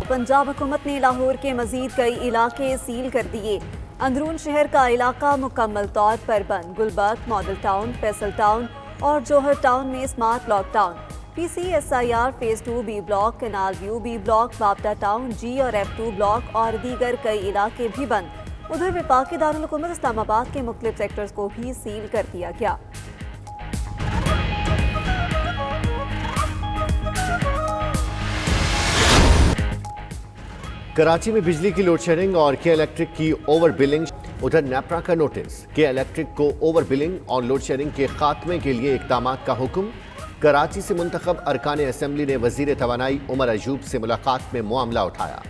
पंजाब हुकूमत ने लाहौर के मजीद कई इलाके सील कर दिए। अंदरून शहर का इलाका मुकम्मल तौर पर बंद। Gulberg, Model Town, Faisal Town और जौहर टाउन में smart lockdown. PCSIR phase 2 B block, Canal View B block, बाबटा टाउन G और F2 ब्लॉक और दीगर कई इलाके भी बंद। उधर वफाकी दारुल हुकूमत इस्लामाबाद के मुख्तलिफ सेक्टर्स को भी सील कर दिया गया। कराची में बिजली की लोड शेडिंग और के इलेक्ट्रिक की ओवर बिलिंग। उधर नेपरा का नोटिस, के इलेक्ट्रिक को ओवर बिलिंग और लोड शेडिंग के खात्मे के लिए इक़दामात का हुक्म। कराची से मुंतखब अरकान असेंबली ने वजीर तवानाई उमर अयूब से मुलाकात में मामला उठाया।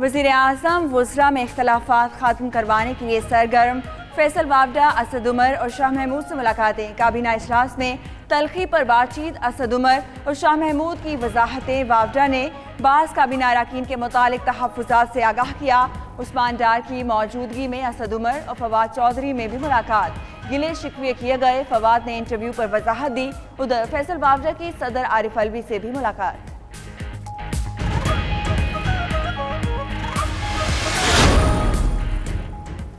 वज़ीर आज़म वुज़रा में इख्तलाफात ख़त्म करवाने के लिए सरगर्म। फैसल वावडा, असद उमर और शाह महमूद से मुलाकातें। काबीना इजलास में तलखी पर बातचीत। असद उमर और शाह महमूद की वजाहतें। वावडा ने बाज़ काबीना अरकान के मुतालिक तहफ़्फ़ुज़ात से आगाह किया। उस्मान डार की मौजूदगी में असद उमर और फवाद चौधरी में भी मुलाकात। गिले शिकवे किए गए। फवाद ने इंटरव्यू पर वजाहत दी। उधर फैसल वावडा की सदर आरिफ अलवी से भी मुलाकात।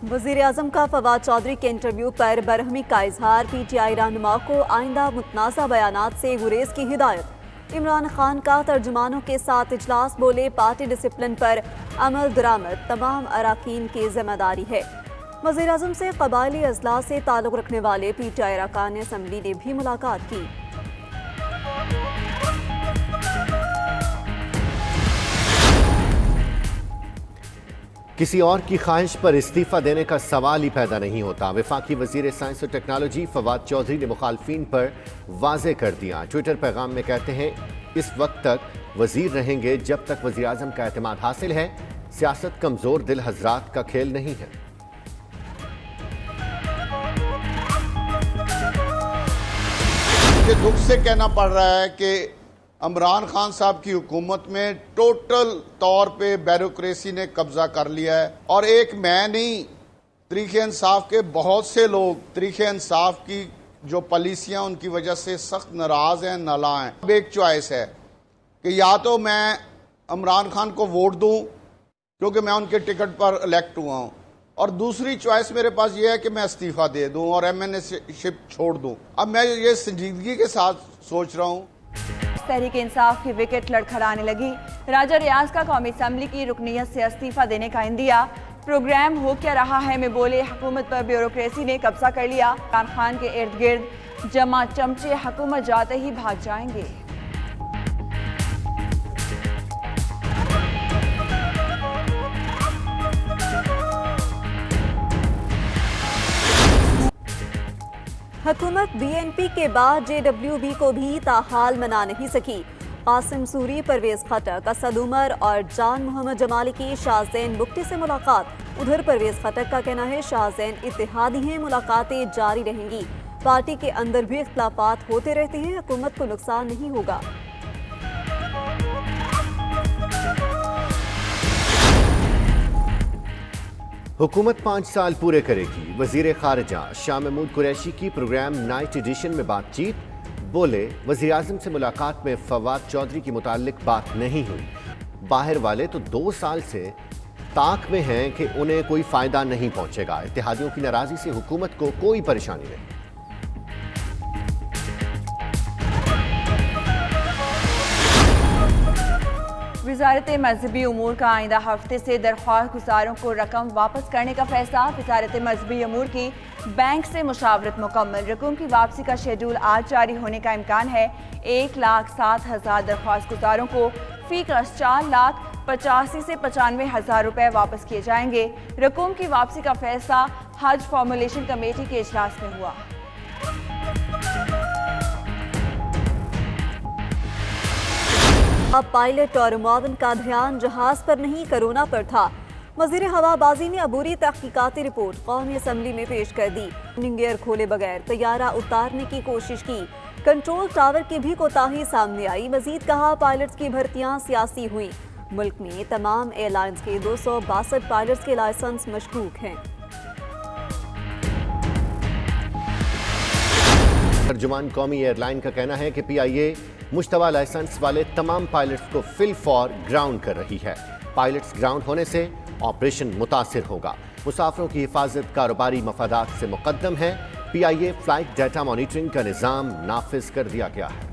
वज़ीर आज़म का फवाद चौधरी के इंटरव्यू पर बरहमी का इजहार। PTI रहनुमा को आइंदा मुतनाज़ा बयानात से गुरेज की हिदायत। इमरान खान का तर्जुमानों के साथ इजलास, बोले पार्टी डिसिप्लिन पर अमल दरामद तमाम अरकान की जिम्मेदारी है। वज़ीर आज़म से कबायली अजला से ताल्लुक़ रखने वाले PTI अरकान असम्बली ने भी मुलाकात की। किसी और की ख्वाहिश पर इस्तीफा देने का सवाल ही पैदा नहीं होता। वफाकी वजीर साइंस और टेक्नोलॉजी फवाद चौधरी ने मुखालफिन पर वाजे कर दिया। ट्विटर पैगाम में कहते हैं, इस वक्त तक वजीर रहेंगे जब तक वजीर आज़म का एतमाद हासिल है। सियासत कमजोर दिल हजरात का खेल नहीं है। मुझे दुख से कहना पड़ रहा है कि इमरान खान साहब की हुकूमत में टोटल तौर पे ब्यूरोक्रेसी ने कब्जा कर लिया है। और एक मैं नहीं, तरीके इंसाफ के बहुत से लोग तरीके इंसाफ की जो पॉलिसियां उनकी वजह से सख्त नाराज हैं, नाला हैं। अब एक चॉइस है कि या तो मैं इमरान खान को वोट दूं क्योंकि मैं उनके टिकट पर इलेक्ट हुआ हूं, और दूसरी चॉइस मेरे पास ये है कि मैं इस्तीफा दे दूं और MNA-शिप छोड़ दूं। अब मैं ये संजीदगी के साथ सोच रहा हूं। तहरीक इंसाफ की विकेट लड़खड़ाने लगी। राजा रियाज का कौमी असम्बली की रुकनीयत से इस्तीफा देने का इंदिया। प्रोग्राम हो क्या रहा है में बोले, हुकूमत पर ब्यूरोक्रेसी ने कब्जा कर लिया। इमरान खान के इर्द गिर्द जमा चमचे हुकूमत जाते ही भाग जाएंगे। हुकूमत BNP के बाद JWB को भी ताहाल मना नहीं सकी। कासिम सूरी, परवेज खटक, असद उमर और जान मोहम्मद जमाली की शाहजैन बुक्टी से मुलाकात। उधर परवेज खटक का कहना है शाहजैन इत्तेहादी हैं, मुलाकातें जारी रहेंगी। पार्टी के अंदर भी इख्तलाफात होते रहते हैं, हुकूमत को नुकसान नहीं होगा। हुकूमत 5 साल पूरे करेगी। वजीर खारजा शाह महमूद कुरैशी की प्रोग्राम नाइट एडिशन में बातचीत। बोले, वजीर आज़म से मुलाकात में फवाद चौधरी की मुताल्लिक बात नहीं हुई। बाहर वाले तो 2 साल से ताक में हैं कि उन्हें कोई फायदा नहीं पहुंचेगा। इत्तेहादियों की नाराजगी से हुकूमत को कोई परेशानी नहीं। वजारत मजहबी उमूर का आइंदा हफ्ते से दरख्वास्त गुजारों को रकम वापस करने का फैसला। वजारत मजहबी उमूर की बैंक से मुशावरत मुकम्मल। रकम की वापसी का शेड्यूल आज जारी होने का इम्कान है। 1,07,000 दरख्वास्त गुजारों को फी का 4,85,000 से 95,000 रुपए वापस किए जाएंगे। रकम की वापसी का फैसला हज फॉर्मुलेशन कमेटी के इजलास में हुआ। अब पायलट और मुआविन का ध्यान जहाज पर नहीं कोरोना पर था। वज़ीर हवाबाजी ने अबूरी तहकीकाती रिपोर्ट कौमी असम्बली में पेश कर दी। लैंडिंग गियर खोले बगैर तैयारा उतारने की कोशिश की। कंट्रोल टावर की भी कोताही सामने आई। मजीद कहा, पायलट्स की भर्तियां सियासी हुई। मुल्क में तमाम एयरलाइंस के 262 पायलट्स के लाइसेंस मशकूक हैं। तर्जुमान कौमी एयरलाइन का कहना है कि PIA मुश्तबा लाइसेंस वाले तमाम पायलट्स को फिल फॉर ग्राउंड कर रही है। पायलट्स ग्राउंड होने से ऑपरेशन मुतासिर होगा। मुसाफिरों की हिफाजत कारोबारी मफादात से मुकद्दम है। PIA फ्लाइट डाटा मॉनिटरिंग का निज़ाम नाफिज कर दिया गया है।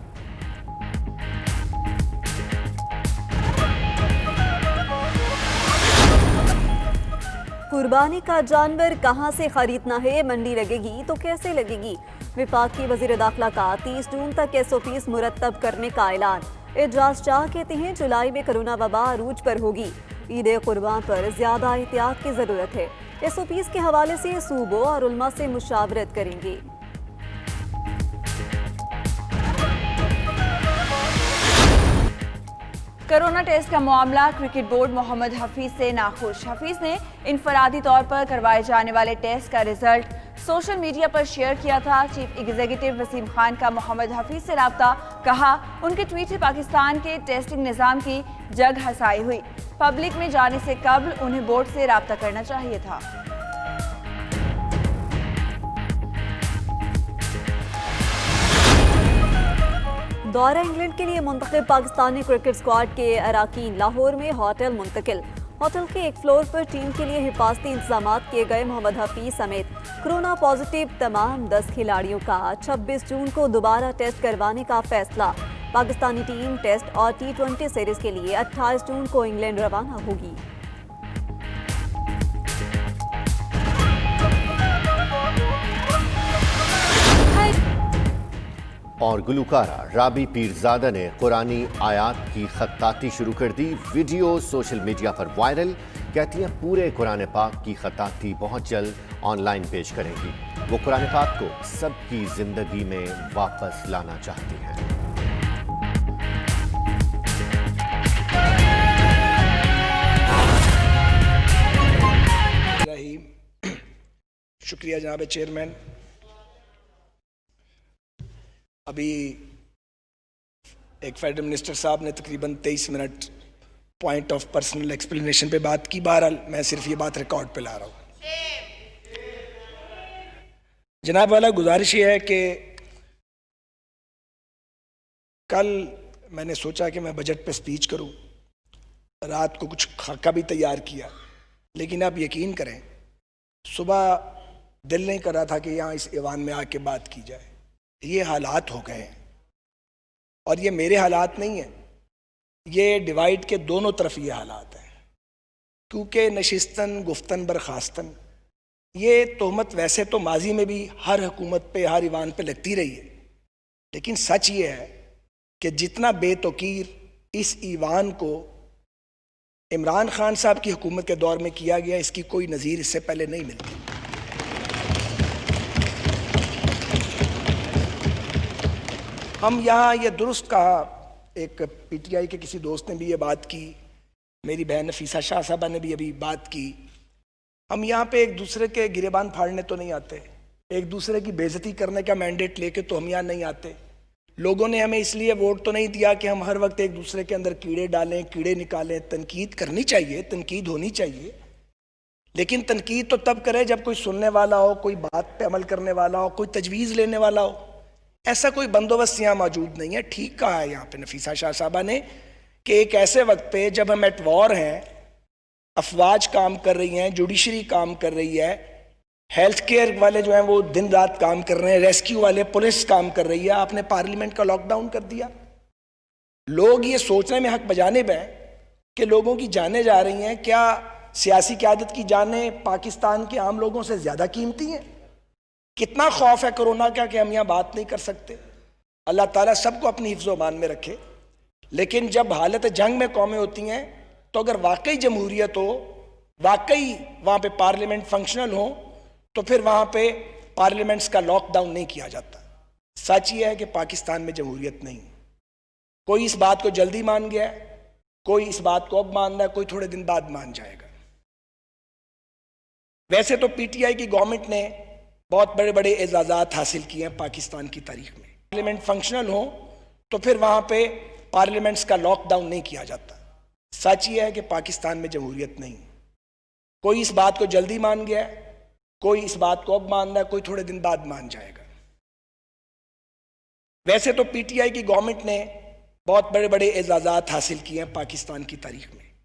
कुर्बानी का जानवर कहां से खरीदना है, मंडी लगेगी तो कैसे लगेगी। विफाक की वजीर दाखिला का 30 जून तक SOPs मुरतब करने का ऐलान। एजाज शाह कहते हैं जुलाई में कोरोना वबा अरूज पर होगी। ईद कुर्बान पर ज्यादा एहतियात की जरूरत है। SOPs के हवाले से सूबों और उलमा से मुशावरत करेंगे। कोरोना टेस्ट का मामला, क्रिकेट बोर्ड मोहम्मद हफीज से नाखुश। हफीज ने इनफरादी तौर पर करवाए जाने वाले टेस्ट का रिजल्ट सोशल मीडिया पर शेयर किया था। चीफ एग्जीक्यूटिव वसीम खान का मोहम्मद हफीज से रब्ता, कहा उनके ट्वीट से पाकिस्तान के टेस्टिंग निज़ाम की जग हसाई हुई। पब्लिक में जाने से कबल उन्हें बोर्ड से रब्ता करना चाहिए था। दौरा इंग्लैंड के लिए मुंतखब पाकिस्तानी क्रिकेट स्क्वाड के अराकीन लाहौर में होटल मुंतकिल। होटल के एक फ्लोर पर टीम के लिए हिफाजती इंतजाम किए गए। मोहम्मद हफीज समेत कोरोना पॉजिटिव तमाम 10 खिलाड़ियों का 26 जून को दोबारा टेस्ट करवाने का फैसला। पाकिस्तानी टीम टेस्ट और T20 सीरीज के लिए 28 जून को इंग्लैंड रवाना होगी। और गुलकारा राबी पीरजादा ने कुरानी आयात की खत्ताती शुरू कर दी। वीडियो सोशल मीडिया पर वायरल। कहती हैं पूरे कुरान पाक की खत्ताती बहुत जल्द ऑनलाइन पेश करेंगी। वो कुरान पाक को सबकी जिंदगी में वापस लाना चाहती हैं। शुक्रिया जनाब चेयरमैन। अभी एक फेडरल मिनिस्टर साहब ने तकरीबन 23 minute point of personal explanation पे बात की। बहरहाल मैं सिर्फ ये बात रिकॉर्ड पे ला रहा हूँ। जनाब वाला गुजारिश ये है कि कल मैंने सोचा कि मैं बजट पे स्पीच करूँ, रात को कुछ खाका भी तैयार किया, लेकिन आप यकीन करें सुबह दिल नहीं कर रहा था कि यहाँ इस ईवान में आके बात की जाए। ये हालात हो गए हैं, और ये मेरे हालात नहीं हैं, ये डिवाइड के दोनों तरफ ये हालात हैं। क्योंकि नशिस्तन गुफ्तन बरखास्तन, ये तोहमत वैसे तो माजी में भी हर हुकूमत पे, हर ईवान पे लगती रही है, लेकिन सच ये है कि जितना बेतौकीर इस ईवान को इमरान खान साहब की हुकूमत के दौर में किया गया, इसकी कोई नज़ीर इससे पहले नहीं मिलती। हम यहाँ ये दुरुस्त कहा, एक PTI के किसी दोस्त ने भी ये बात की, मेरी बहन नफीसा शाह साहबा ने भी अभी बात की। हम यहाँ पे एक दूसरे के गिरेबान फाड़ने तो नहीं आते, एक दूसरे की बेइज्जती करने का मैंडेट लेके तो हम यहाँ नहीं आते। लोगों ने हमें इसलिए वोट तो नहीं दिया कि हम हर वक्त एक दूसरे के अंदर कीड़े डालें, कीड़े निकालें। तनकीद करनी चाहिए, तनकीद होनी चाहिए, लेकिन तनकीद तो तब करे जब कोई सुनने वाला हो, कोई बात पे अमल करने वाला हो, कोई तजवीज़ लेने वाला हो। ऐसा कोई बंदोबस्त यहाँ मौजूद नहीं है। ठीक कहा है यहाँ पे नफीसा शाह साहबा ने कि एक ऐसे वक्त पे जब हम एट वॉर हैं, अफवाज काम कर रही हैं, जुडिशरी काम कर रही है, हेल्थ केयर वाले जो हैं वो दिन रात काम कर रहे हैं, रेस्क्यू वाले, पुलिस काम कर रही है, आपने पार्लियामेंट का लॉकडाउन कर दिया। लोग ये सोचने में हक बजानिब है कि लोगों की जानें जा रही हैं। क्या सियासी क़यादत की जानें पाकिस्तान के आम लोगों से ज़्यादा कीमती हैं? कितना खौफ है कोरोना का कि हम यहाँ बात नहीं कर सकते। अल्लाह ताला सबको अपनी हिफ्ज़-ओ-मान में रखे, लेकिन जब हालत जंग में कौमें होती हैं तो अगर वाकई जमहूरियत हो, वाकई वहाँ पे पार्लियामेंट फंक्शनल हो, तो फिर वहाँ पे पार्लियामेंट्स का लॉकडाउन नहीं किया जाता। सच ये है कि पाकिस्तान में जमहूरियत नहीं। कोई इस बात को जल्दी मान गया है, कोई इस बात को अब मान रहा है, कोई थोड़े दिन बाद मान जाएगा। वैसे तो PTI की गवर्नमेंट ने बहुत बड़े बड़े एजाज़ात हासिल किए हैं पाकिस्तान की तारीख में। पार्लियामेंट फंक्शनल हो तो फिर वहाँ पे पार्लियामेंट्स का लॉकडाउन नहीं किया जाता। सच ये है कि पाकिस्तान में जमहूरियत नहीं। कोई इस बात को जल्दी मान गया है, कोई इस बात को अब मान रहा है, कोई थोड़े दिन बाद मान जाएगा। वैसे तो पीटीआई की गवर्नमेंट ने बहुत बड़े बड़े एजाज़ात हासिल किए हैं पाकिस्तान की तारीख में,